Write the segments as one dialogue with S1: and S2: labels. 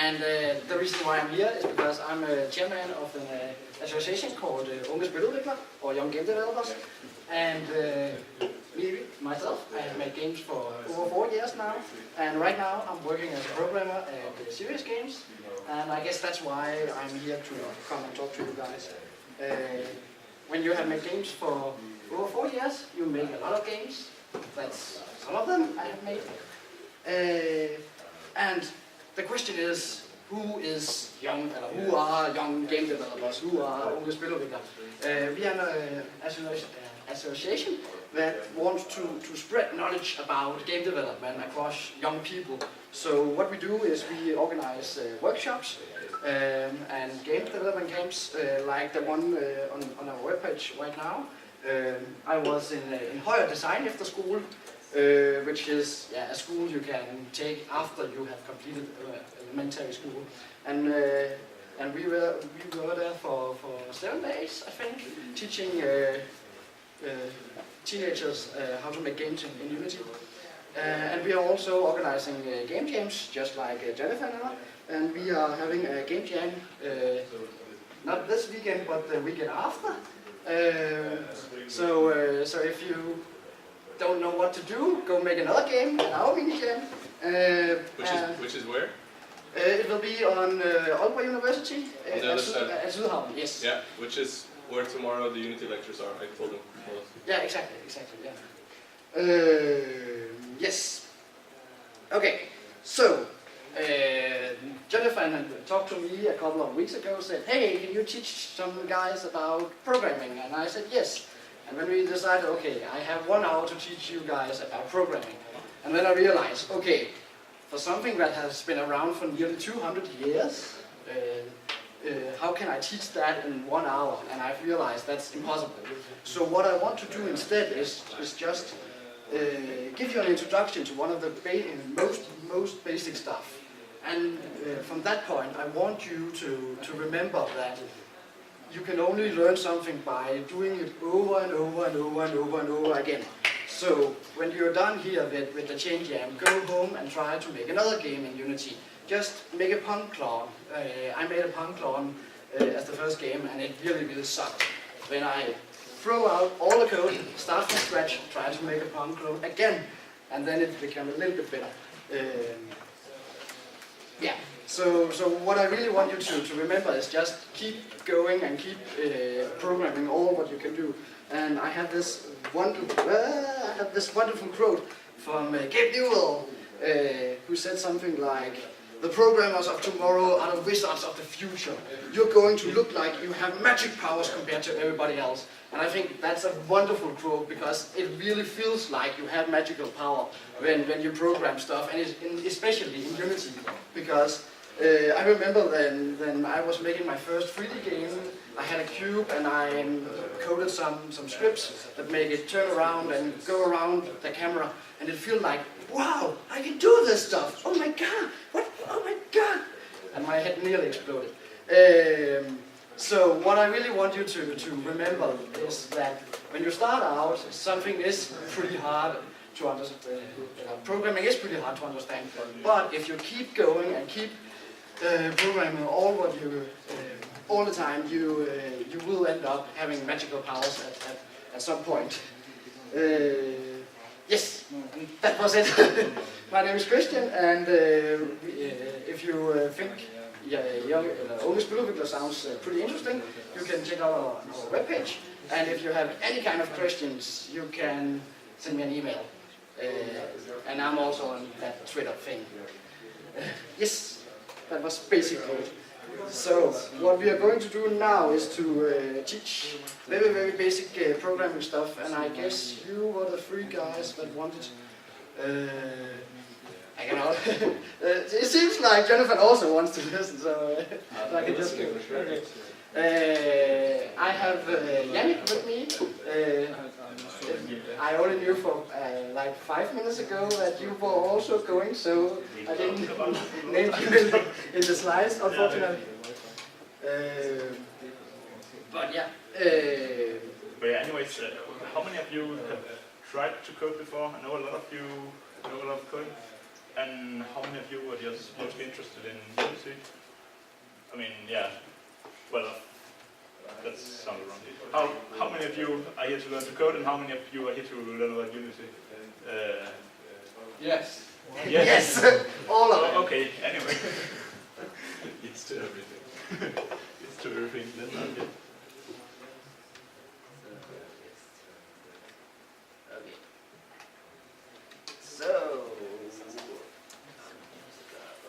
S1: And the reason why I'm here is because I'm a chairman of an association called Unge Spiludviklere, or Young Game Developers. And myself, I have made games for over 4 years now. And right now I'm working as a programmer at Serious Games. And I guess that's why I'm here to come and talk to you guys. When you have made games for over 4 years, you make a lot of games. That's some of them I have made. And the question is, who is young, or who are young game developers? Who are Unge Spiludviklere? We are an association that wants to spread knowledge about game development across young people. So what we do is we organize workshops and game development camps like the one on our webpage right now. I was in Højre Design after school, which is a school you can take after you have completed elementary school, and we were there for 7 days, I think, teaching teenagers how to make games in Unity. And we are also organizing game jams, just like Jennifer and we are having a game jam, not this weekend, but the weekend after. So if you don't know what to do, go make another game at our mini jam.
S2: Which is where?
S1: It will be on Aalborg University at Sydhavn, yes.
S2: Yeah, which is where tomorrow the Unity lectures are, I told them.
S1: Yeah, exactly, yeah. Yes. Okay, so Jennifer talked to me a couple of weeks ago, said, hey, can you teach some guys about programming? And I said, yes. And when we decided, okay, I have 1 hour to teach you guys about programming. And then I realized, okay, for something that has been around for nearly 200 years, how can I teach that in 1 hour? And I've realized that's impossible. So what I want to do instead is just give you an introduction to one of the most basic stuff. And from that point, I want you to remember that you can only learn something by doing it over and over and over and over and over again. So when you're done here with the chain jam, go home and try to make another game in Unity. Just make a punk clone. I made a punk clone as the first game, and it really sucked. When I throw out all the code, start from scratch, try to make a punk clone again, and then it became a little bit better. So what I really want you to remember is just keep going and keep programming all what you can do. And I have this wonderful quote from Gabe Newell, who said something like, "The programmers of tomorrow are the wizards of the future. You're going to look like you have magic powers compared to everybody else." And I think that's a wonderful quote, because it really feels like you have magical power when you program stuff, and especially in Unity, because I remember when I was making my first 3D game, I had a cube and I coded some scripts that make it turn around and go around the camera, and it felt like, wow, I can do this stuff! Oh my god! What? Oh my god! And my head nearly exploded. So what I really want you to remember is that when you start out, something is pretty hard to understand. Programming is pretty hard to understand, but if you keep going and keep programming all the time, you will end up having magical powers at some point. Yes, that was it. My name is Christian, and if you think Unge Spiludviklere sounds pretty interesting, you can check out our webpage. And if you have any kind of questions, you can send me an email. And I'm also on that Twitter thing. Yes, that was basically it. So what we are going to do now is to teach very basic programming stuff. And I guess you were the 3 guys that wanted. I cannot. It seems like Jennifer also wants to listen, so I can just go. Okay. I have JamIT with me. I only knew for like 5 minutes ago that you were also going, so I didn't name you in the slides, unfortunately. But yeah.
S3: But yeah, anyways, how many of you have tried to code before? I know a lot of you know a lot of coding. And how many of you are just mostly interested in Unity? I mean, yeah. Well, that sounded wrong. How many of you are here to learn to code, and how many of you are here to learn about Unity?
S2: Yes.
S1: Yes, all of them.
S3: Okay. Anyway.
S2: Yes to everything.
S3: It's to everything. Then not yet.
S1: Okay. So,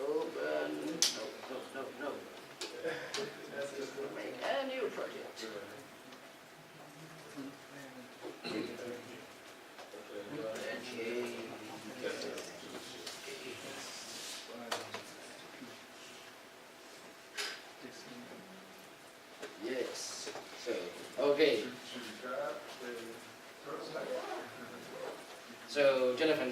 S1: open. No. Make a new project. Okay. Yes. So, okay. So, Jonathan,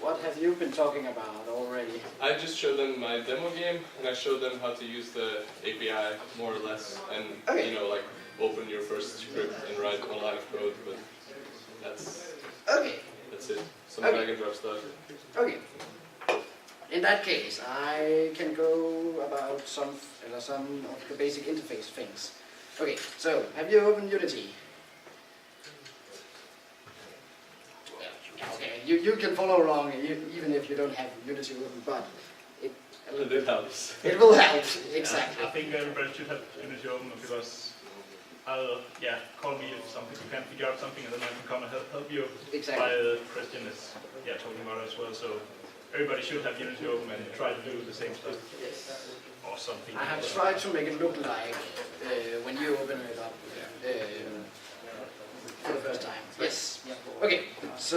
S1: what have you been talking about already?
S2: I just showed them my demo game, and I showed them how to use the API more or less, and
S1: Okay.
S2: you know, like open your first script and write one line of code. But that's it. Some
S1: Okay.
S2: drag and drop stuff.
S1: Okay. In that case, I can go about some of the basic interface things. Okay, so have you opened Unity? Yeah, okay, you can follow along even if you don't have Unity open, but
S2: It helps.
S1: it will help, exactly.
S3: I think everybody should have Unity open because call me if you can't figure out something, and then I can come and help you.
S1: Exactly.
S3: While Christian is talking about it as well. So everybody should have Unity open and try to do the same stuff
S1: Yes.
S3: or something.
S1: I have tried to make it look like when you open it up for the first time. Yes. Okay. So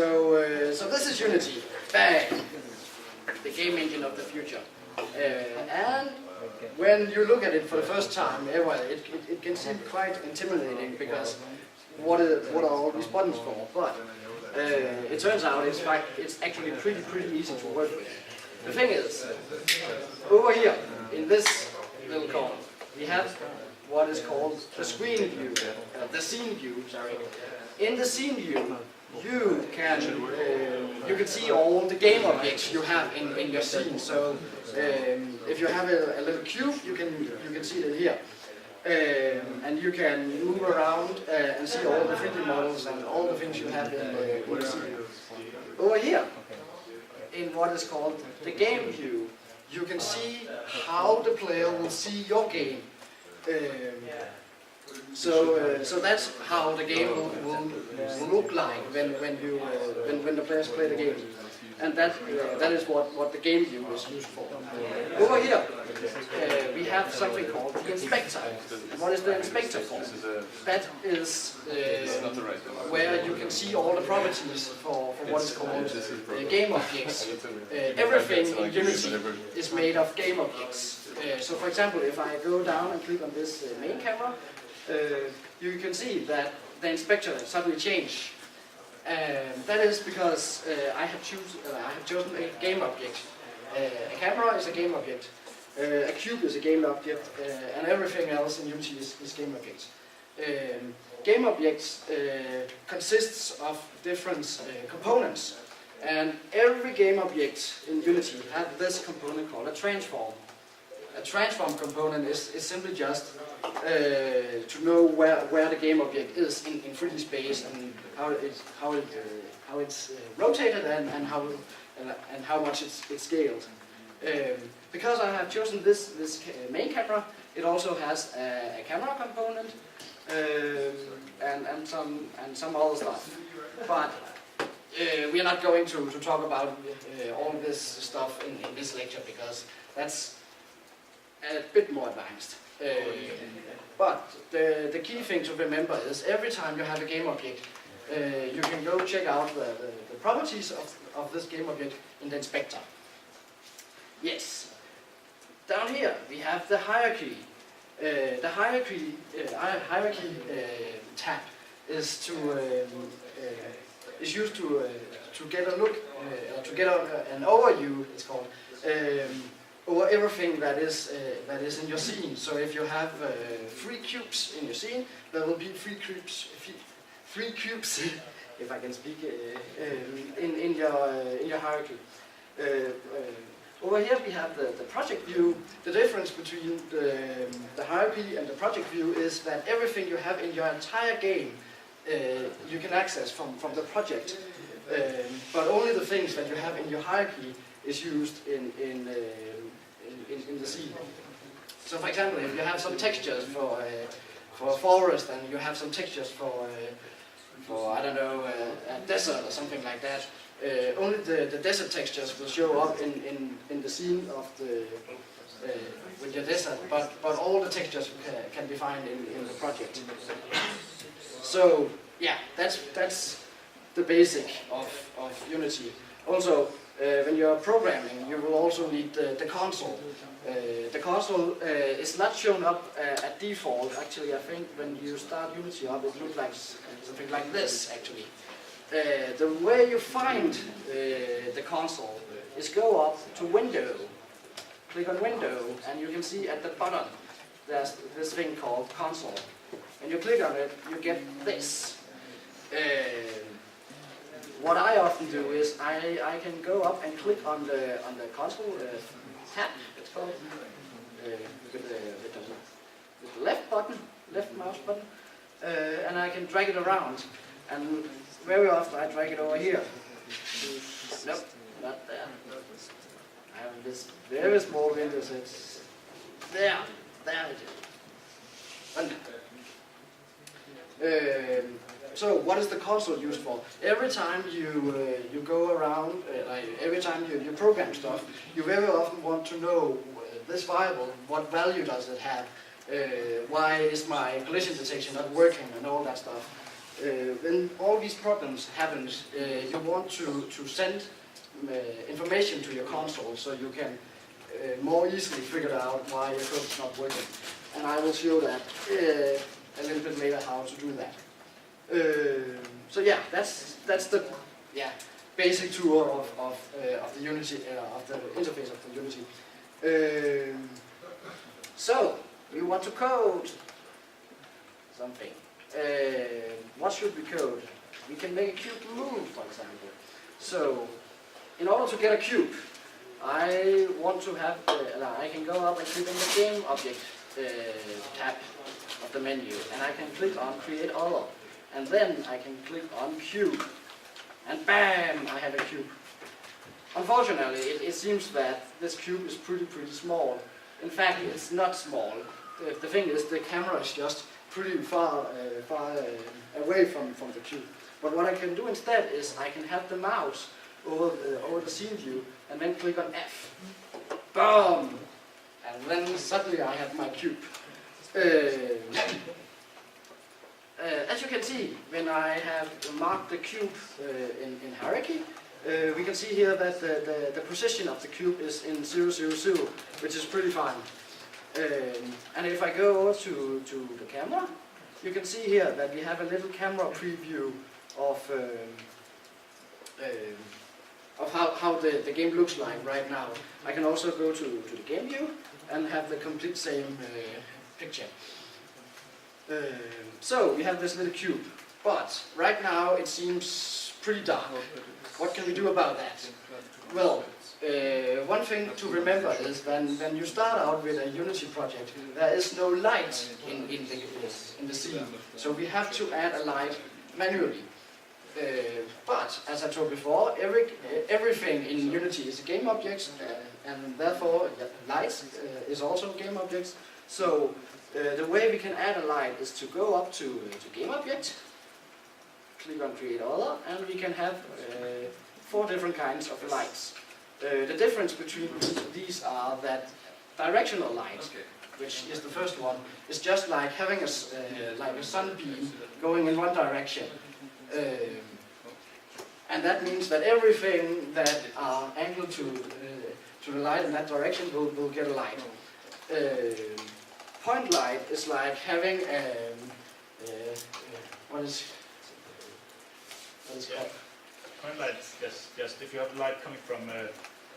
S1: this is Unity. Bang. The game engine of the future. And when you look at it for the first time, it can seem quite intimidating because what are all these buttons for? But it turns out it's actually pretty easy to work with. The thing is, over here in this little corner, we have what is called the screen view, the scene view. Sorry. In the scene view, you can see all the game objects you have in your scene. So if you have a little cube, you can see it here. And you can move around and see all the 3D models and all the things you have in the scene. Over here, in what is called the game view, you can see how the player will see your game. So that's how the game will look like when the players play the game. And that is what the game view is used for. Over here, we have something called the inspector. What is the inspector for? That is where you can see all the properties for what is called game objects. Everything in Unity is made of game objects. So for example, if I go down and click on this main camera, you can see that the inspector suddenly changed. That is because I have chosen a game object. A camera is a game object, a cube is a game object, and everything else in Unity is game objects. Game objects consists of different components, and every game object in Unity has this component called a transform. A transform component is simply just to know where the game object is in 3D space and how it's rotated and how much it's scaled. Because I have chosen this main camera, it also has a camera component and some other stuff. But we are not going to talk about all this stuff in this lecture because that's a bit more advanced. But the key thing to remember is every time you have a game object, you can go check out the properties of this game object in the inspector. Yes. Down here we have the hierarchy. The hierarchy tab is used to get a look, to get an overview. It's called. Over everything that is in your scene. So if you have 3 cubes in your scene, there will be 3 cubes, if I can speak, in your hierarchy. Over here we have the project view. The difference between the hierarchy and the project view is that everything you have in your entire game you can access from the project, but only the things that you have in your hierarchy is used in the scene. So for example, if you have some textures for a forest and you have some textures for I don't know, a desert or something like that, only the desert textures will show up in the scene of the with your desert, but all the textures can be found in the project. So yeah, that's the basic of Unity. Also, when you're programming, you will also need the console. The console is not shown up at default. Actually, I think when you start Unity up, it looks like something like this. Actually, the way you find the console is go up to Window, click on Window, and you can see at the bottom there's this thing called Console. When you click on it, you get this. What I often do is I can go up and click on the console tab, it's called, with the left mouse button, and I can drag it around. And very often I drag it over here. Nope, not there. I have this very small window, so it's there it is. So what is the console used for? Every time you go around, every time you program stuff, you very often want to know this variable, what value does it have, why is my collision detection not working, and all that stuff. When all these problems happen, you want to send information to your console so you can more easily figure out why your code is not working. And I will show that a little bit later how to do that. So yeah, that's the basic tour of the Unity of the interface of the Unity. So we want to code something. What should we code? We can make a cube move, for example. So in order to get a cube, I want to have I can go up and click on the game object tab of the menu, and I can click on create other. And then I can click on cube, and bam, I have a cube. Unfortunately, it seems that this cube is pretty small. In fact, it's not small. The thing is, the camera is just pretty far away from the cube. But what I can do instead is I can have the mouse over the scene view, and then click on F. Boom! And then suddenly I have my cube. As you can see, when I have marked the cube in hierarchy, we can see here that the position of the cube is in 0, 0, 0, which is pretty fine. And if I go over to the camera, you can see here that we have a little camera preview of how the game looks like right now. I can also go to the game view and have the complete same picture. So we have this little cube, but right now it seems pretty dark. What can we do about that? Well, one thing to remember is when you start out with a Unity project, there is no light in the scene, so we have to add a light manually. But as I told before, everything in Unity is a game object, and therefore light is also game objects. So the way we can add a light is to go up to game object, click on create other, and we can have 4 different kinds of lights. The difference between these are that directional light, which is the first one, is just like having like a sunbeam going in one direction. And that means that everything that are angled to the light in that direction will get a light. Point light is like having what is called?
S3: Point light is just if you have light coming from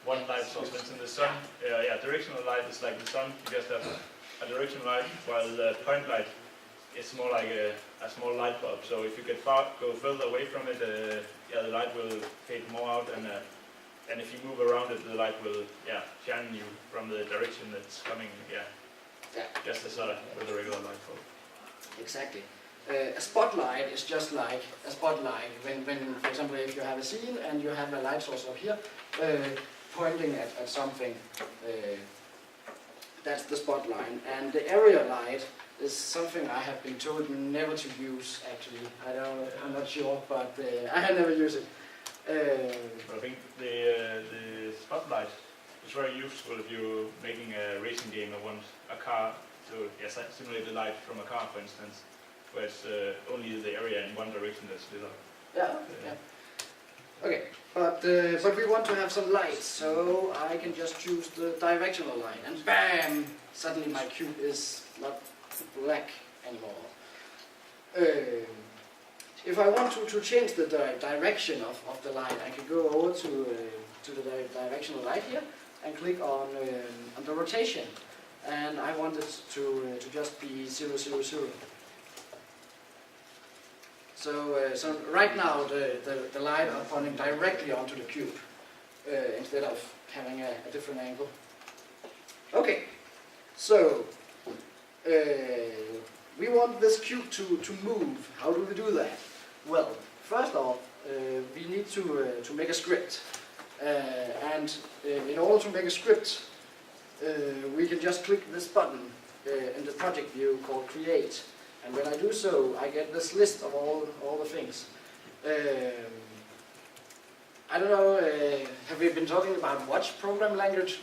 S3: one light source, for instance the sun. Directional light is like the sun. You just have a directional light, while the point light is more like a small light bulb. So if you go further away from it, the light will fade more out, and and if you move around it, the light will shine you from the direction that's coming. Just as with a regular light bulb.
S1: Exactly. A spotlight is just like a spotlight when, for example, if you have a scene and you have a light source up here pointing at something, that's the spotlight. And the area light is something I have been told never to use, actually. I'm not sure, but I have never used it.
S3: But I think the spotlight is very useful if you're making a racing game and want a car to simulate the light from a car, for instance, where it's only the area in one direction that's lit up.
S1: Yeah. Okay, but we want to have some light, so I can just choose the directional light, and bam! Suddenly my cube is not black anymore. If I want to change the direction of the light, I can go over to the directional light here and click on the rotation, and I want it to just be 0, 0, 0. So right now the light are pointing directly onto the cube instead of having a different angle. Okay, so we want this cube to move. How do we do that? Well, first off, we need to make a script, and in order to make a script, we can just click this button in the project view called Create. And when I do so, I get this list of all the things. I don't know, have we been talking about which program language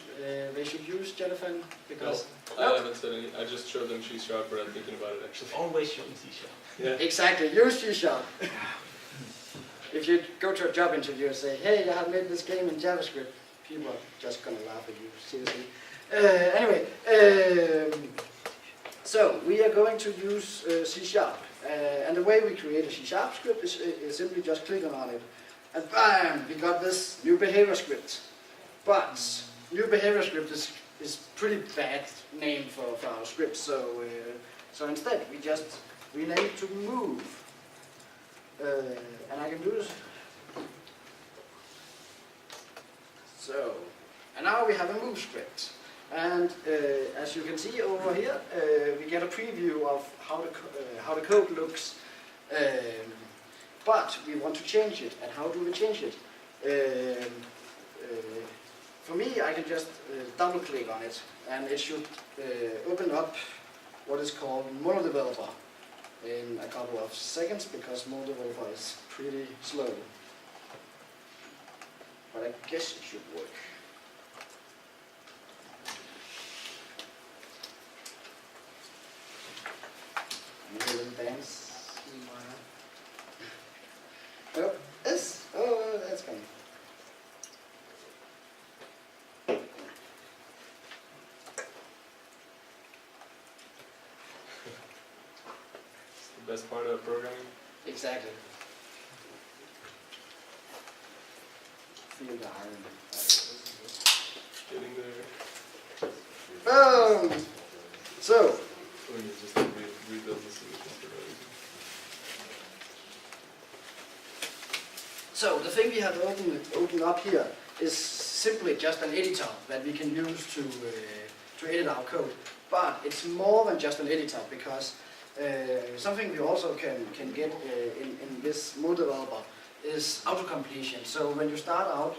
S1: they should use, Jonathan? Because
S2: I haven't said any. I just showed them C#, but I'm thinking about it actually.
S3: Always showing C#.
S2: Yeah.
S1: Exactly, use C#. If you go to a job interview and say, hey, I have made this game in JavaScript, people are just going to laugh at you, seriously. Anyway, so we are going to use C#, and the way we create a C# script is simply just clicking on it, and bam, we got this new behavior script. But new behavior script is pretty bad name for our script, so instead we just rename it to move, and I can do this. So, and now we have a move script. And as you can see over here, we get a preview of how the code looks. But we want to change it. And how do we change it? For me, I can just double click on it, and it should open up what is called MonoDeveloper in a couple of seconds, because MonoDeveloper is pretty slow. But I guess it should work. Dance. Oh, this? Oh, that's fine.
S2: It's the best part of programming.
S1: Exactly. Feel the iron.
S2: Getting there.
S1: Boom! So,
S2: Or you just rebuild the solution for that.
S1: So the thing we have opened up here is simply just an editor that we can use to edit our code. But it's more than just an editor, because something we also can get in this MonoDeveloper is auto-completion. So when you start out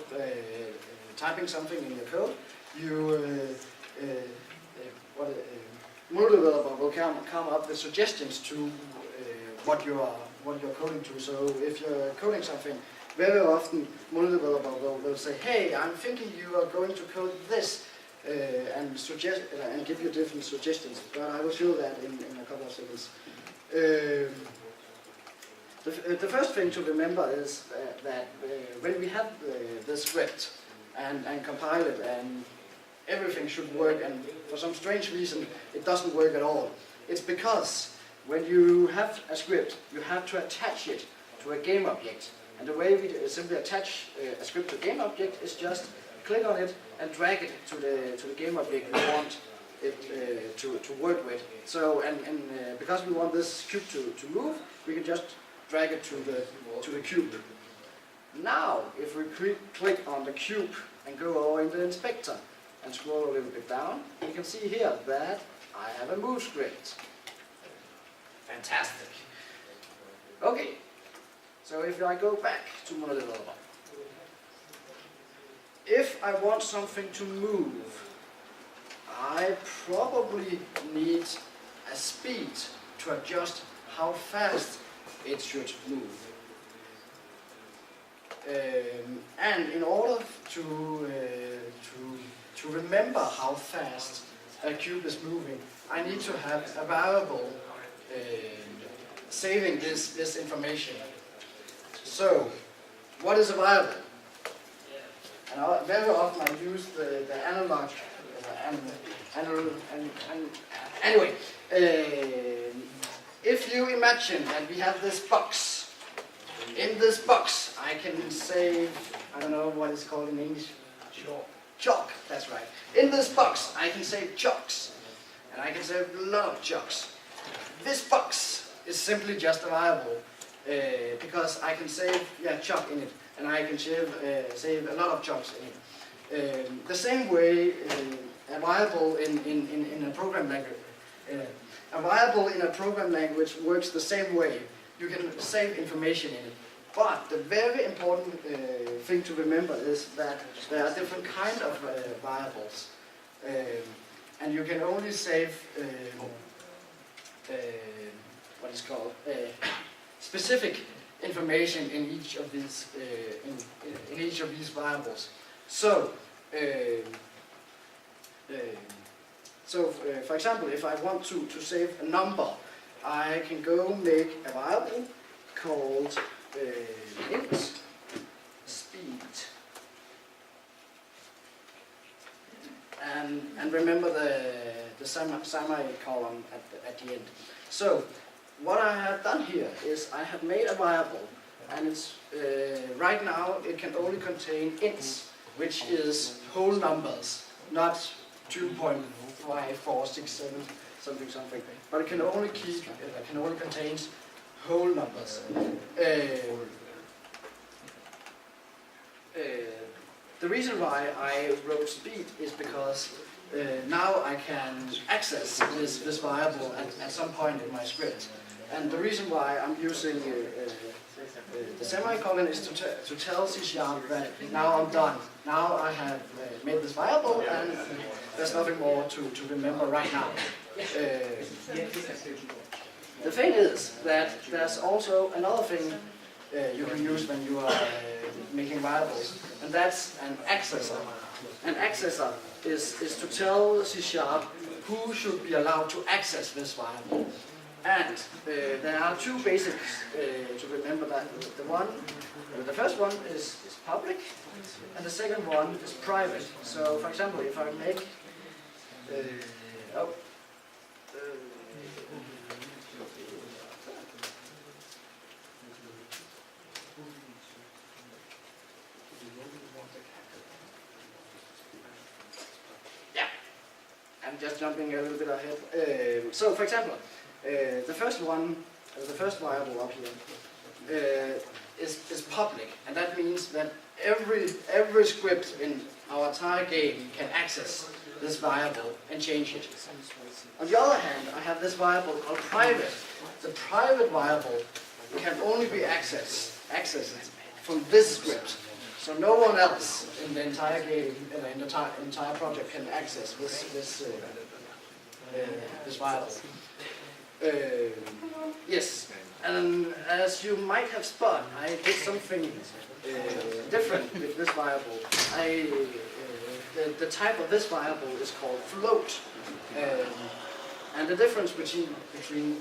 S1: typing something in your code, you MonoDeveloper will come up with suggestions to what you're coding to. So if you're coding something, very often MonoDeveloper will say, hey, I'm thinking you are going to code this, and give you different suggestions. But I will show that in a couple of seconds. The first thing to remember is that when we have the script and compile it, and everything should work, and for some strange reason it doesn't work at all, it's because when you have a script, you have to attach it to a game object. And the way we simply attach a script to a game object is just click on it and drag it to the game object we want it to work with. So, and because we want this cube to move, we can just drag it to the cube. Now, if we click on the cube and go over in the inspector and scroll a little bit down, you can see here that I have a move script. Fantastic. Okay, so if I go back to my little if I want something to move, I probably need a speed to adjust how fast it should move. And in order to remember how fast a cube is moving, I need to have a variable saving this information. So, what is a variable? And very often I use the analog. Anyway, if you imagine that we have this box, in this box I can save, I don't know what it's called in English. Chalk, that's right. In this box I can save chalks, and I can save a lot of chalks. This box is simply just a variable because I can save chalk in it, and I can save a lot of chalks in it. The same way a variable in a program language. A variable in a program language works the same way. You can save information in it. But the very important thing to remember is that there are different kinds of variables. And you can only save what is called specific information in each of these in each of these variables. So, for example, if I want to save a number, I can go make a variable called int speed, and remember the semicolon at the end. So, what I have done here is I have made a variable, and it's right now it can only contain ints, which is whole numbers, not 2.5, 4, 6, 7, something. But it can only contain whole numbers. The reason why I wrote speed is because now I can access this variable at some point in my script. And the reason why I'm using the semicolon is to tell C# that now I'm done. Now I have made this variable, and there's nothing more to remember right now. The thing is that there's also another thing you can use when you are making variables, and that's an accessor. An accessor is to tell C# who should be allowed to access this variable. And there are two basics to remember that. The first one is public, and the second one is private. So, for example, if I make I'm just jumping a little bit ahead. So, for example, the first variable up here is public, and that means that every script in our entire game can access this variable and change it. On the other hand, I have this variable called private. The private variable can only be accessed from this script. So no one else in the entire game, in the entire project, can access this variable. Yes, and as you might have spotted, I did something different with this variable. The type of this variable is called float, and the difference between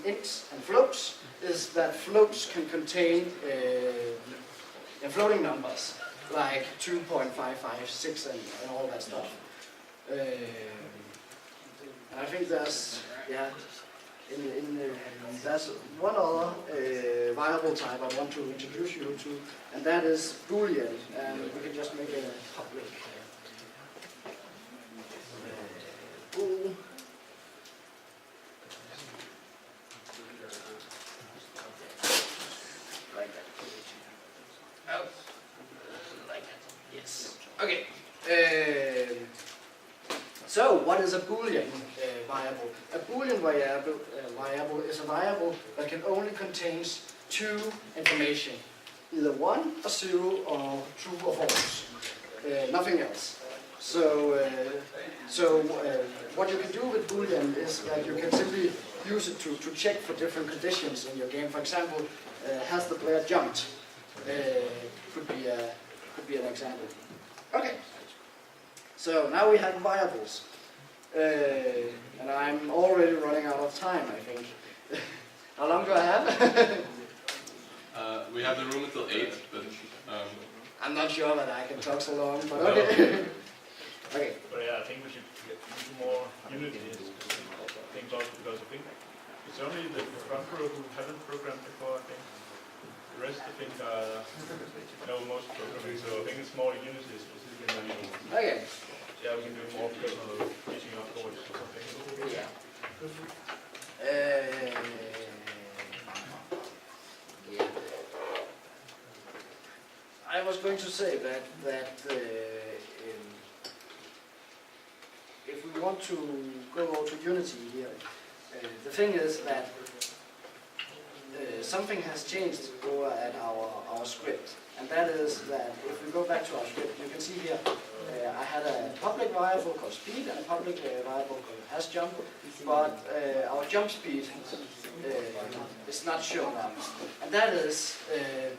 S1: ints and floats is that floats can contain floating numbers like 2.55, 6, and all that stuff. I think there's there's one other variable type I want to introduce you to, and that is Boolean, and we can just make a public bool. Like that. So, what is a Boolean variable? A Boolean variable is a variable that can only contains two information, either 1 or 0 or true or false, nothing else. So, what you can do with Boolean is that you can simply use it to check for different conditions in your game. For example, has the player jumped? Could be an example. Okay. So now we have variables, and I'm already running out of time, I think. How long do I have?
S2: We have the room until 8, but
S1: I'm not sure that I can talk so long, but okay. Okay.
S3: But yeah, I think we should get more unity. I think also because I think it's only the front row who haven't programmed before. I think the rest, I think, know most programming. So I think it's more unity specifically.
S1: Okay.
S3: Yeah, we can do more personal teaching afterwards or something.
S1: Yeah. Yeah. I was going to say that if we want to go to Unity here, the thing is that something has changed over at our script, and that is that if we go back to our script, you can see here I had a public variable called speed and a public variable called hasJump, but our jump speed is not shown up, and that is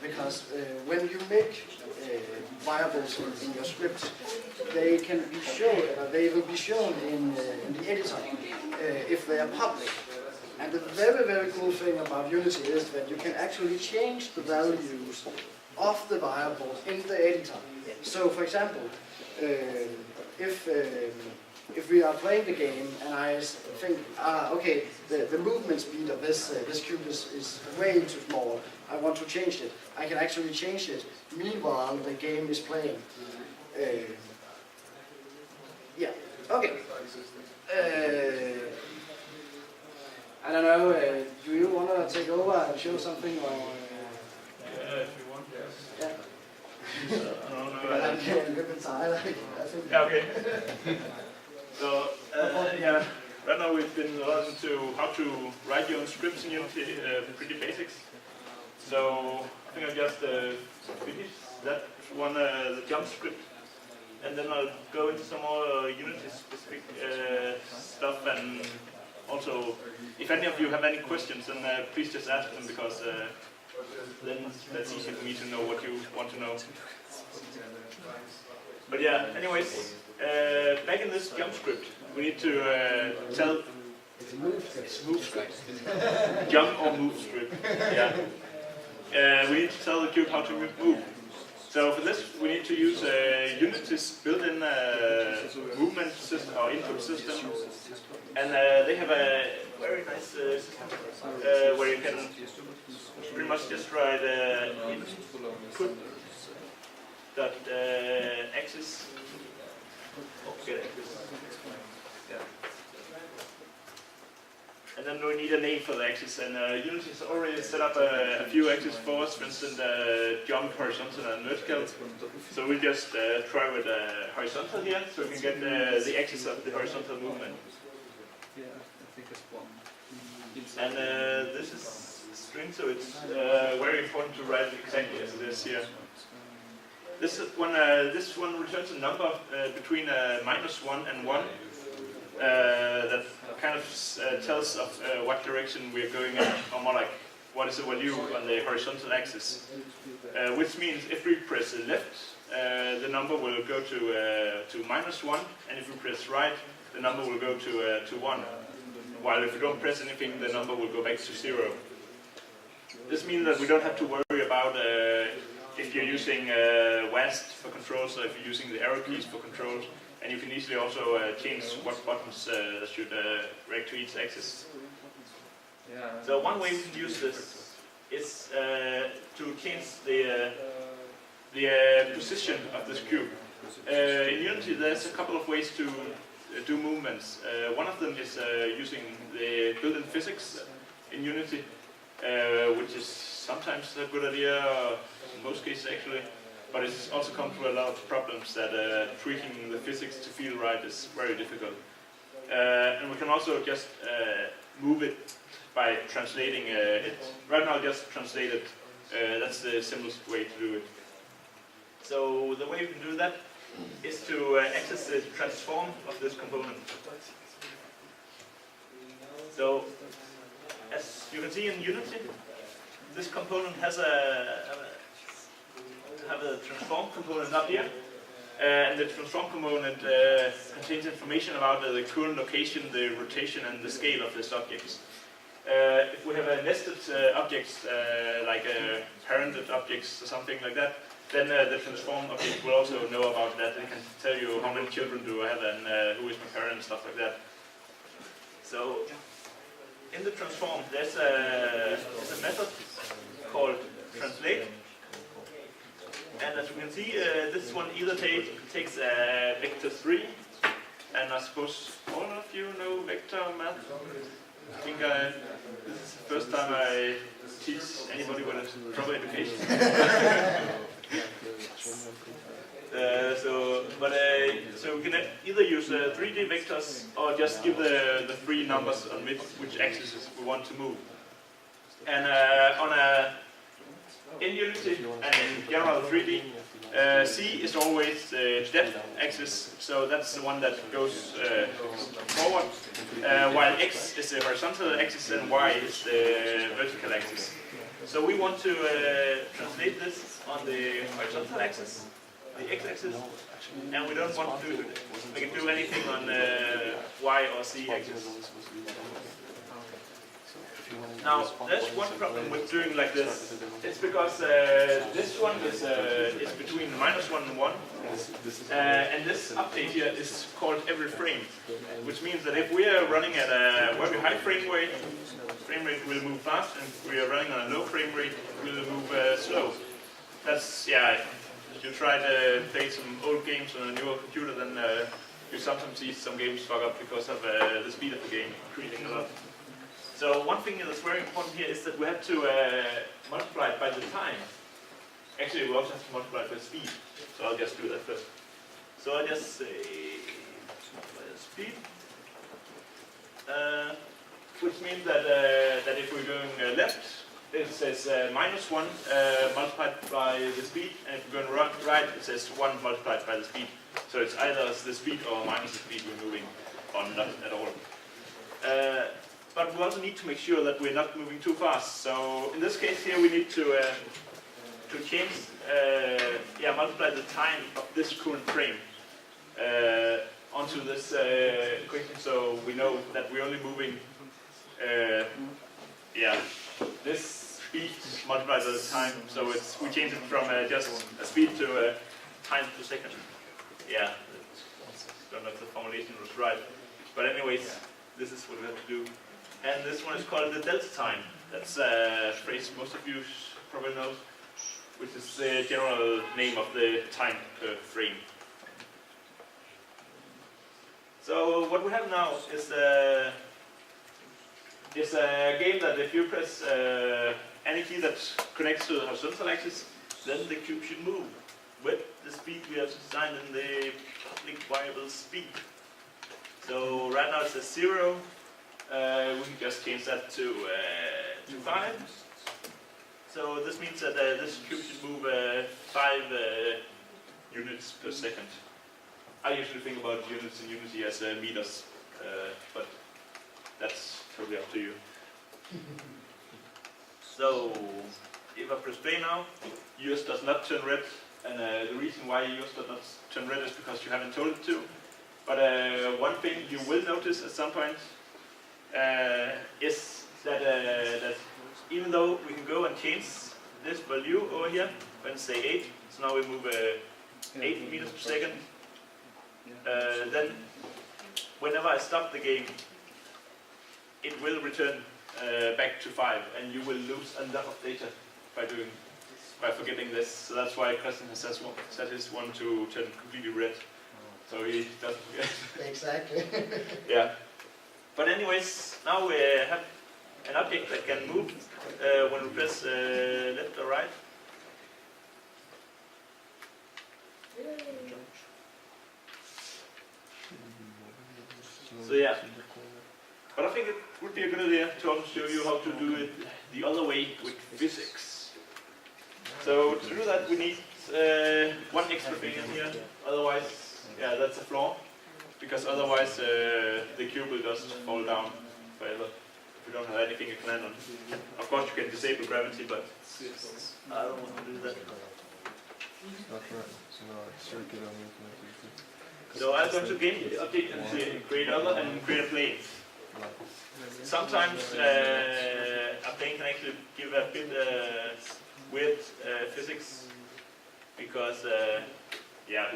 S1: because when you make variables in your script, they can be shown, or they will be shown in the editor if they are public. And the very, very cool thing about Unity is that you can actually change the values of the variable in the editor. So, for example, if we are playing the game and I think, okay, the movement speed of this cube is way too small, I want to change it, I can actually change it meanwhile the game is playing. Yeah, okay. I don't know, do you want to take over and show something? Or,
S3: yeah, if you want, yes.
S1: Yeah.
S3: No,
S1: I'm getting a bit tired, I think.
S3: Yeah, okay. So, yeah, right now we've been learning how to write your own scripts in Unity, pretty basics. So, I think I'll just finish that one, the jump script, and then I'll go into some more Unity-specific stuff, and also, if any of you have any questions, then please just ask them, because then that's easy for me to know what you want to know. But yeah, anyways, back in this jump script, we need to tell...
S1: It's a move script.
S3: Jump or move script, yeah. We need to tell the cube how to move. So for this, we need to use Unity's built-in movement system or input system, and they have a very nice system where you can pretty much just write input dot axis. And then we need a name for the axis, and Unity has already set up a few axes for us, for instance, jump, horizontal and vertical. So we'll just try with horizontal here, so we can get the axis of the horizontal movement. And this is string, so it's very important to write it exactly as it is here. This one returns a number between -1 and 1. That kind of tells of what direction we're going in, or more like what is the value on the horizontal axis. Which means if we press left, the number will go to -1, and if we press right, the number will go to 1. While if we don't press anything, the number will go back to 0. This means that we don't have to worry about if you're using WASD for controls, or if you're using the arrow keys for controls. And you can easily also change what buttons should react to each axis. So one way we can use this is to change the position of this cube. In Unity, there's a couple of ways to do movements. One of them is using the built-in physics in Unity, which is sometimes a good idea, in most cases actually. but it's also come to a lot of problems that tweaking the physics to feel right is very difficult. And we can also just move it by translating it. Right now, just translate it. That's the simplest way to do it. So the way we can do that is to access the transform of this component. So, as you can see in Unity, this component has a transform component up here, and the transform component contains information about the current location, the rotation, and the scale of this object. If we have a nested objects, like parented objects or something like that, then the transform object will also know about that. It can tell you how many children do I have and who is my parent and stuff like that. So, in the transform, there's a method called translate. And as you can see, this one either takes vector 3, and I suppose all of you know vector math. I think this is the first time I teach anybody with a proper education. So we can either use 3D vectors or just give the three numbers on which axes we want to move. And in Unity and in general 3D, C is always the depth axis, so that's the one that goes forward, while X is the horizontal axis and Y is the vertical axis. So we want to translate this on the horizontal axis, the X-axis, and we don't want to make it do anything on Y or Z axis. Now, there's one problem with doing like this. It's because this one is between -1 and 1, and this update here is called every frame, which means that if we are running at a very high frame rate will move fast, and if we are running on a low frame rate, it will move slow. That's, yeah, if you try to play some old games on a newer computer, then you sometimes see some games fuck up because of the speed of the game increasing a lot. So one thing that's very important here is that we have to multiply it by the time. Actually, we also have to multiply it by speed. So I'll just do that first. So I'll just say by the speed, which means that if we're going left, it says -1 multiplied by the speed, and if we're going right, it says 1 multiplied by the speed. So it's either the speed or minus the speed we're moving, or not at all. But we also need to make sure that we're not moving too fast. So in this case here, we need to change, multiply the time of this current frame onto this equation, so we know that we're only moving, this speed multiplied by the time. So we change it from just a speed to time per second. Yeah, I don't know if the formulation was right, but anyways, this is what we have to do. And this one is called the delta time. That's a phrase most of you probably know, which is the general name of the time per frame. So what we have now is a game that if you press any key that connects to the horizontal axis, then the cube should move with the speed we have designed in the public variable speed. So right now it says 0. We can just change that to 5. So this means that this cube should move 5 units per second. I usually think about units in Unity as meters, but that's totally up to you. So if I press play now, yours does not turn red, and the reason why yours does not turn red is because you haven't told it to. But one thing you will notice at some point is that even though we can go and change this value over here, and say 8, so now we move 8 meters per second, then whenever I stop the game, it will return back to 5, and you will lose a lot of data by forgetting this. So that's why Christian has set his one to turn completely red, so he doesn't forget.
S1: Exactly.
S3: Yeah. But anyways, now we have an object that can move when we press left or right. So yeah, but I think it would be a good idea to also show you how to do it the other way with physics. So to do that we need one extra thing in here, otherwise, yeah, that's a flaw, because otherwise the cube will just fall down forever if you don't have anything you can land on. Of course you can disable gravity, but I don't want to do that. So I'll go to game object and say create other and create a plane. Sometimes a plane can actually give a bit weird physics because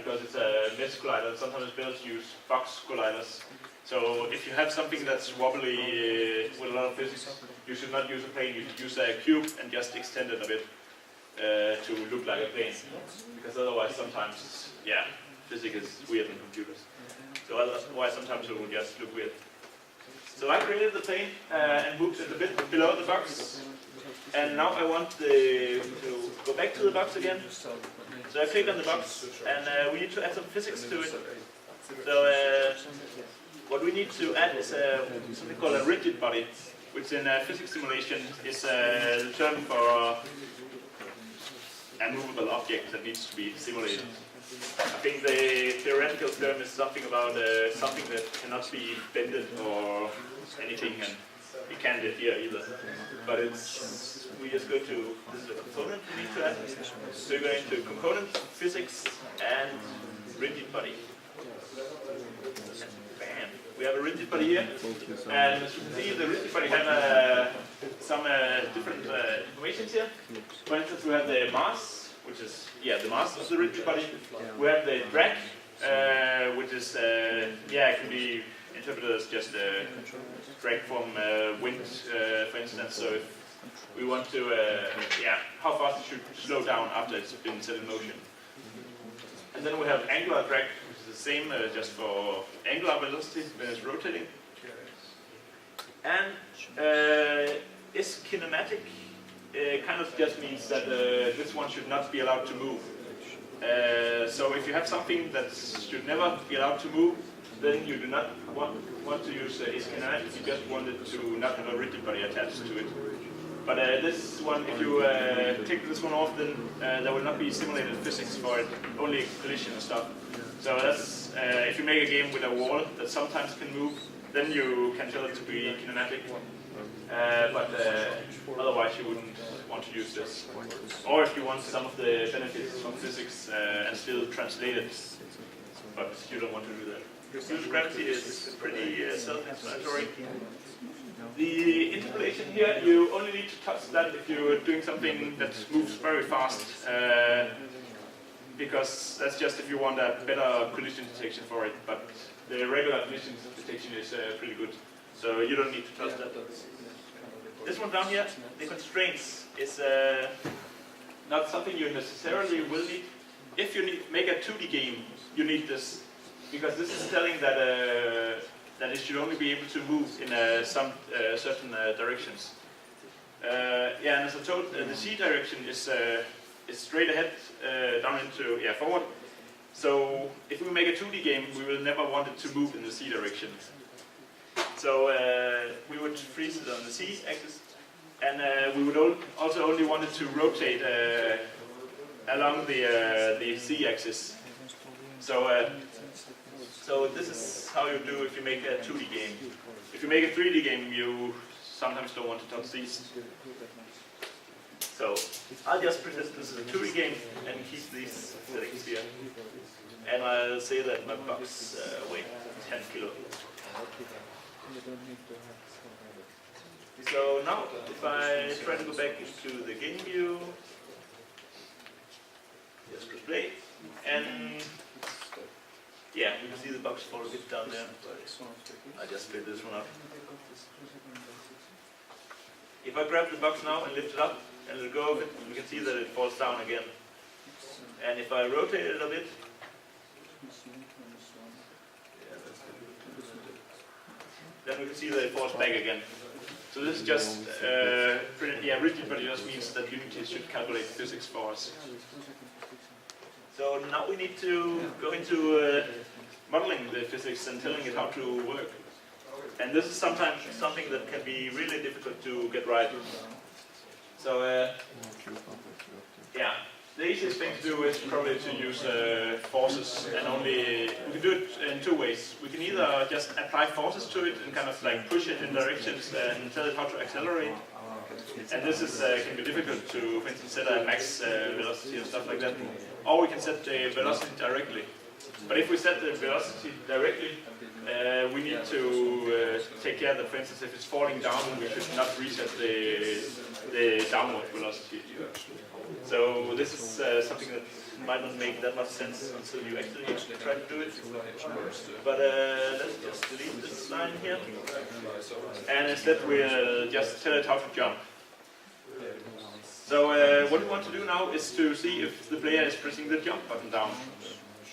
S3: because it's a mesh collider. Sometimes it's better to use box colliders. So if you have something that's wobbly with a lot of physics, you should not use a plane. You should use a cube and just extend it a bit to look like a plane. Because otherwise, sometimes, physics is weird in computers. So otherwise, sometimes it will just look weird. So I created the plane and moved it a bit below the box. And now I want to go back to the box again. So I click on the box, and we need to add some physics to it. So what we need to add is something called a rigid body, which in physics simulation is the term for a movable object that needs to be simulated. I think the theoretical term is something about something that cannot be bended or anything, and it can't adhere either. But it's, we just go to, this is a component we need to add. So we go into component, physics, and rigid body. Bam! We have a rigid body here, and as you can see, the rigid body has some different information here. For instance, we have the mass, which is the mass of the rigid body. We have the drag, which is it can be interpreted as just drag from wind, for instance. So if we want to, how fast it should slow down after it's been set in motion. And then we have angular drag, which is the same, just for angular velocity when it's rotating. And is kinematic. Kind of just means that this one should not be allowed to move. So if you have something that should never be allowed to move, then you do not want to use is kinematic. You just want it to not have a rigid body attached to it. But this one, if you take this one off, then there will not be simulated physics for it, only collision and stuff. So that's if you make a game with a wall that sometimes can move, then you can tell it to be kinematic. But otherwise you wouldn't want to use this. Or if you want some of the benefits from physics and still translate it, but you don't want to do that. Use gravity is pretty self-explanatory. The interpolation here, you only need to touch that if you're doing something that moves very fast, because that's just if you want a better collision detection for it, but the regular collision detection is pretty good, so you don't need to touch that. This one down here, the constraints, is not something you necessarily will need. If you make a 2D game, you need this, because this is telling that that it should only be able to move in some certain directions. And as I told, the Z direction is straight ahead, down into forward. So if we make a 2D game, we will never want it to move in the Z direction. So we would freeze it on the Z axis, and we would also only want it to rotate along the Z axis. So this is how you do if you make a 2D game. If you make a 3D game, you sometimes don't want to touch these. So I'll just pretend this is a 2D game and keep these settings here. And I'll say that my box weighs 10 kilo. So now, if I try to go back into the game view, just press play, and you can see the box fall a bit down there. I just split this one up. If I grab the box now and lift it up and let go of it, you can see that it falls down again. And if I rotate it a bit, then we can see that it falls back again. So this is just rigid, but it just means that Unity should calculate physics for us. So now we need to go into modeling the physics and telling it how to work. And this is sometimes something that can be really difficult to get right. So yeah, the easiest thing to do is probably to use forces, and only we can do it in two ways. We can either just apply forces to it and kind of like push it in directions and tell it how to accelerate. And this is can be difficult to, for instance, set a max velocity or stuff like that. Or we can set the velocity directly. But if we set the velocity directly, we need to take care that, for instance, if it's falling down, we should not reset the downward velocity. So this is something that might not make that much sense until you actually try to do it. But let's just delete this line here. And instead we'll just tell it how to jump. So what we want to do now is to see if the player is pressing the jump button down.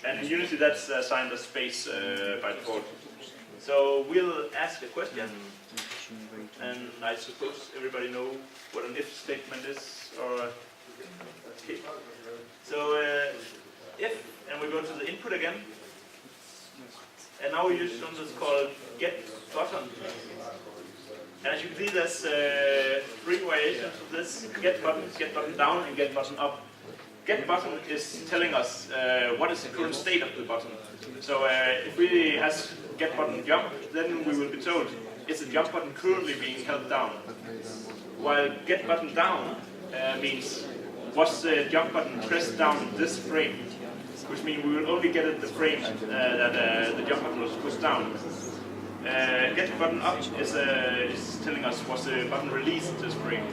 S3: And in Unity that's assigned a space by default. So we'll ask a question, and I suppose everybody know what an if statement is, or okay. So if, and we go to the input again, and now we use something that's called get button. And as you can see, there's three variations of this: get button down, and get button up. Get button is telling us what is the current state of the button. So if we ask get button jump, then we will be told is the jump button currently being held down. While get button down means was the jump button pressed down this frame, which means we will only get at the frame that the jump button was pushed down. Get button up is telling us was the button released this frame.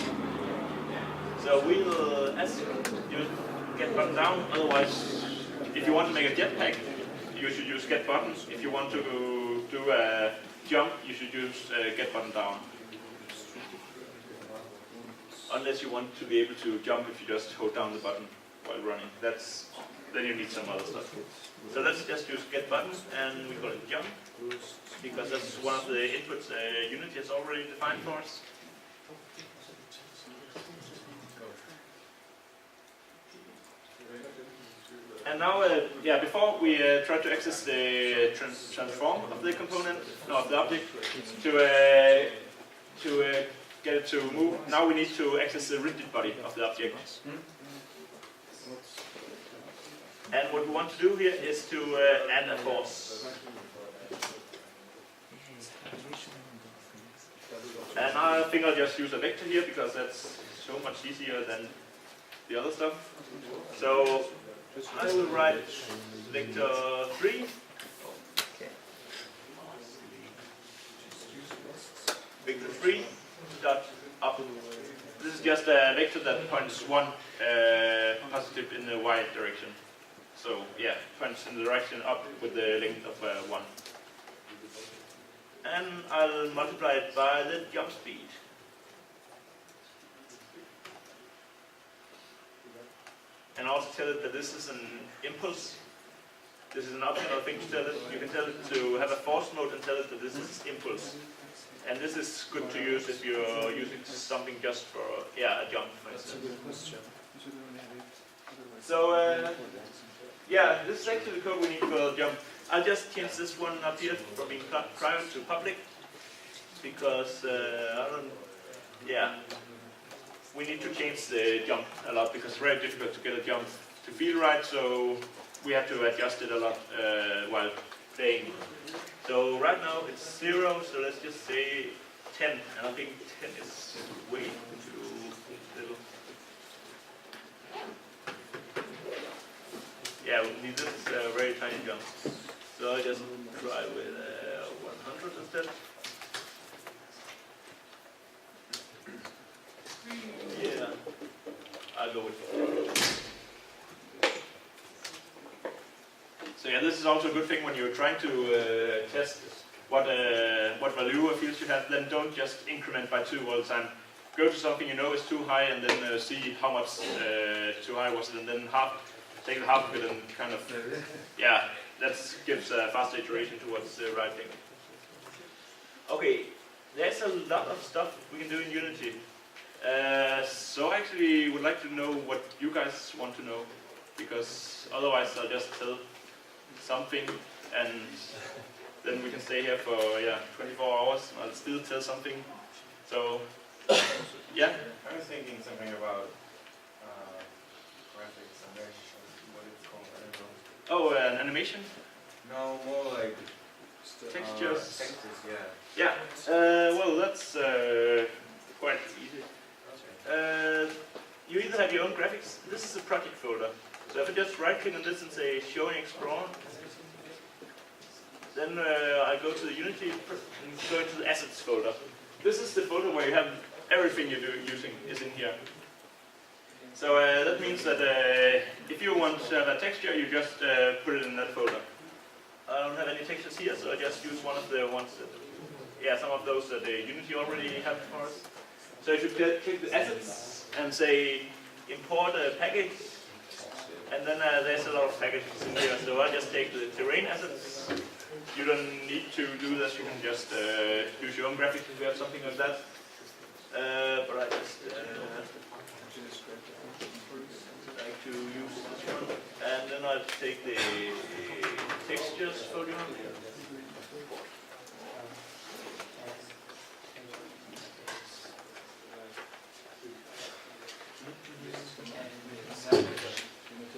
S3: So we'll ask you get button down. Otherwise, if you want to make a jetpack, you should use get button. If you want to do a jump, you should use get button down. Unless you want to be able to jump if you just hold down the button while running. Then you need some other stuff. So let's just use get button, and we call it jump, because that's one of the inputs Unity has already defined for us. And now, before we try to access the transform of the component, of the object, to get it to move, now we need to access the rigid body of the object. And what we want to do here is to add a force. And I think I'll just use a vector here because that's so much easier than the other stuff. So I will write vector 3. Vector 3 dot up. This is just a vector that points one positive in the y direction. So yeah, points in the direction up with the length of 1. And I'll multiply it by the jump speed. And also tell it that this is an impulse. This is an optional thing to tell it. You can tell it to have a force mode and tell it that this is impulse. And this is good to use if you're using something just for a jump, for instance. So this is actually the code we need for the jump. I'll just change this one up here from being private to public because we need to change the jump a lot because it's very difficult to get a jump to feel right, so we have to adjust it a lot while playing. So right now it's 0, so let's just say 10, and I think 10 is way too little. Yeah, we need this very tiny jump. So I just try with 100 instead. Yeah, I'll go with 50. So yeah, this is also a good thing when you're trying to test what value a field should have. Then don't just increment by 2 all the time. Go to something you know is too high, and then see how much too high was it, and then take half of it and kind of that gives a faster iteration towards the right thing. Okay, there's a lot of stuff we can do in Unity. So I actually would like to know what you guys want to know. because otherwise I'll just tell something and then we can stay here for 24 hours and I'll still tell something. So yeah.
S4: I was thinking something about graphics and what it's called. I don't know.
S3: Oh, an animation?
S4: No, more like
S3: Textures.
S4: textures, yeah.
S3: Yeah. Well, that's quite easy. You either have your own graphics. This is a project folder. So if I just right click on this and say Show and Explore, then I go to the Unity and go into the Assets folder. This is the folder where you have everything you're using is in here. So that means that if you want to have a texture, you just put it in that folder. I don't have any textures here, so I just use one of the ones that, some of those that Unity already have for us. So if you click the Assets and say Import a package, and then there's a lot of packages in here, so I just take the terrain assets. You don't need to do this, you can just use your own graphics if you have something like that. But I just like to use this one. And then I'll take the textures folder.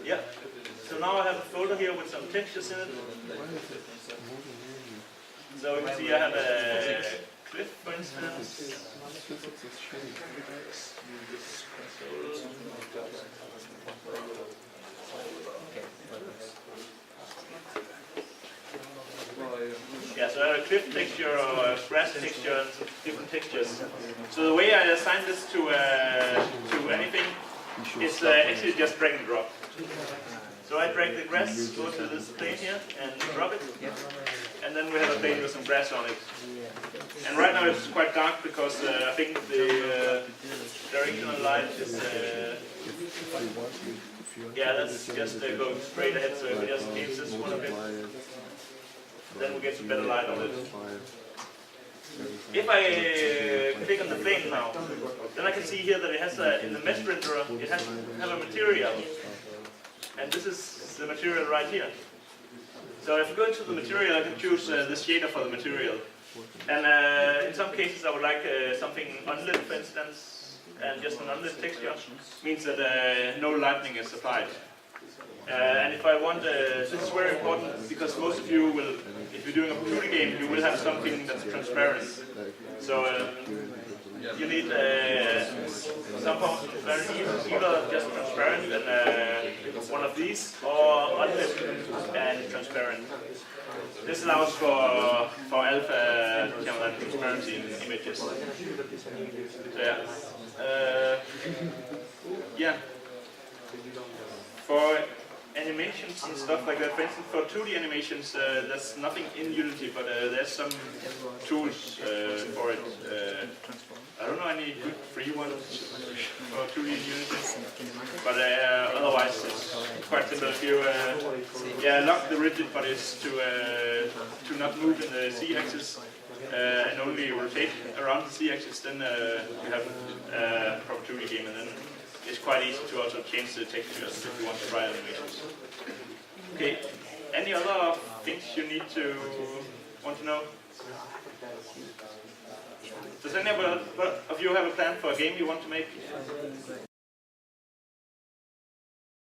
S3: Yeah, so now I have a folder here with some textures in it. So you can see I have a cliff, for instance. Yeah, so I have a cliff texture or a grass texture and some different textures. So the way I assign this to anything is actually just drag and drop. So I drag the grass, go to this plane here and drop it. And then we have a plane with some grass on it. And right now it's quite dark because I think the directional light is... let's just go straight ahead, so if we just change this one a bit, then we get some better light on it. If I click on the plane now, then I can see here that it has in the mesh renderer, it has a material. And this is the material right here. So if I go into the material, I can choose this shader for the material. And in some cases I would like something unlit, for instance, and just an unlit texture means that no lighting is applied. And if I want, this is very important because most of you will, if you're doing a 2D game, you will have something that's transparent. So you need some form of transparency, either just transparent and one of these, or unlit and transparent. This allows for alpha transparency in images. So yeah. For animations and stuff like that, for instance, for 2D animations, there's nothing in Unity, but there's some tools for it. I don't know any good free ones for 2D in Unity, but otherwise it's quite simple. If you lock the rigid bodies to not move in the Z-axis and only rotate around the Z-axis, then you have a proper 2D game, and then it's quite easy to also change the textures if you want to try animations. Okay, any other things you want to know? Does any of you have a plan for a game you want to make?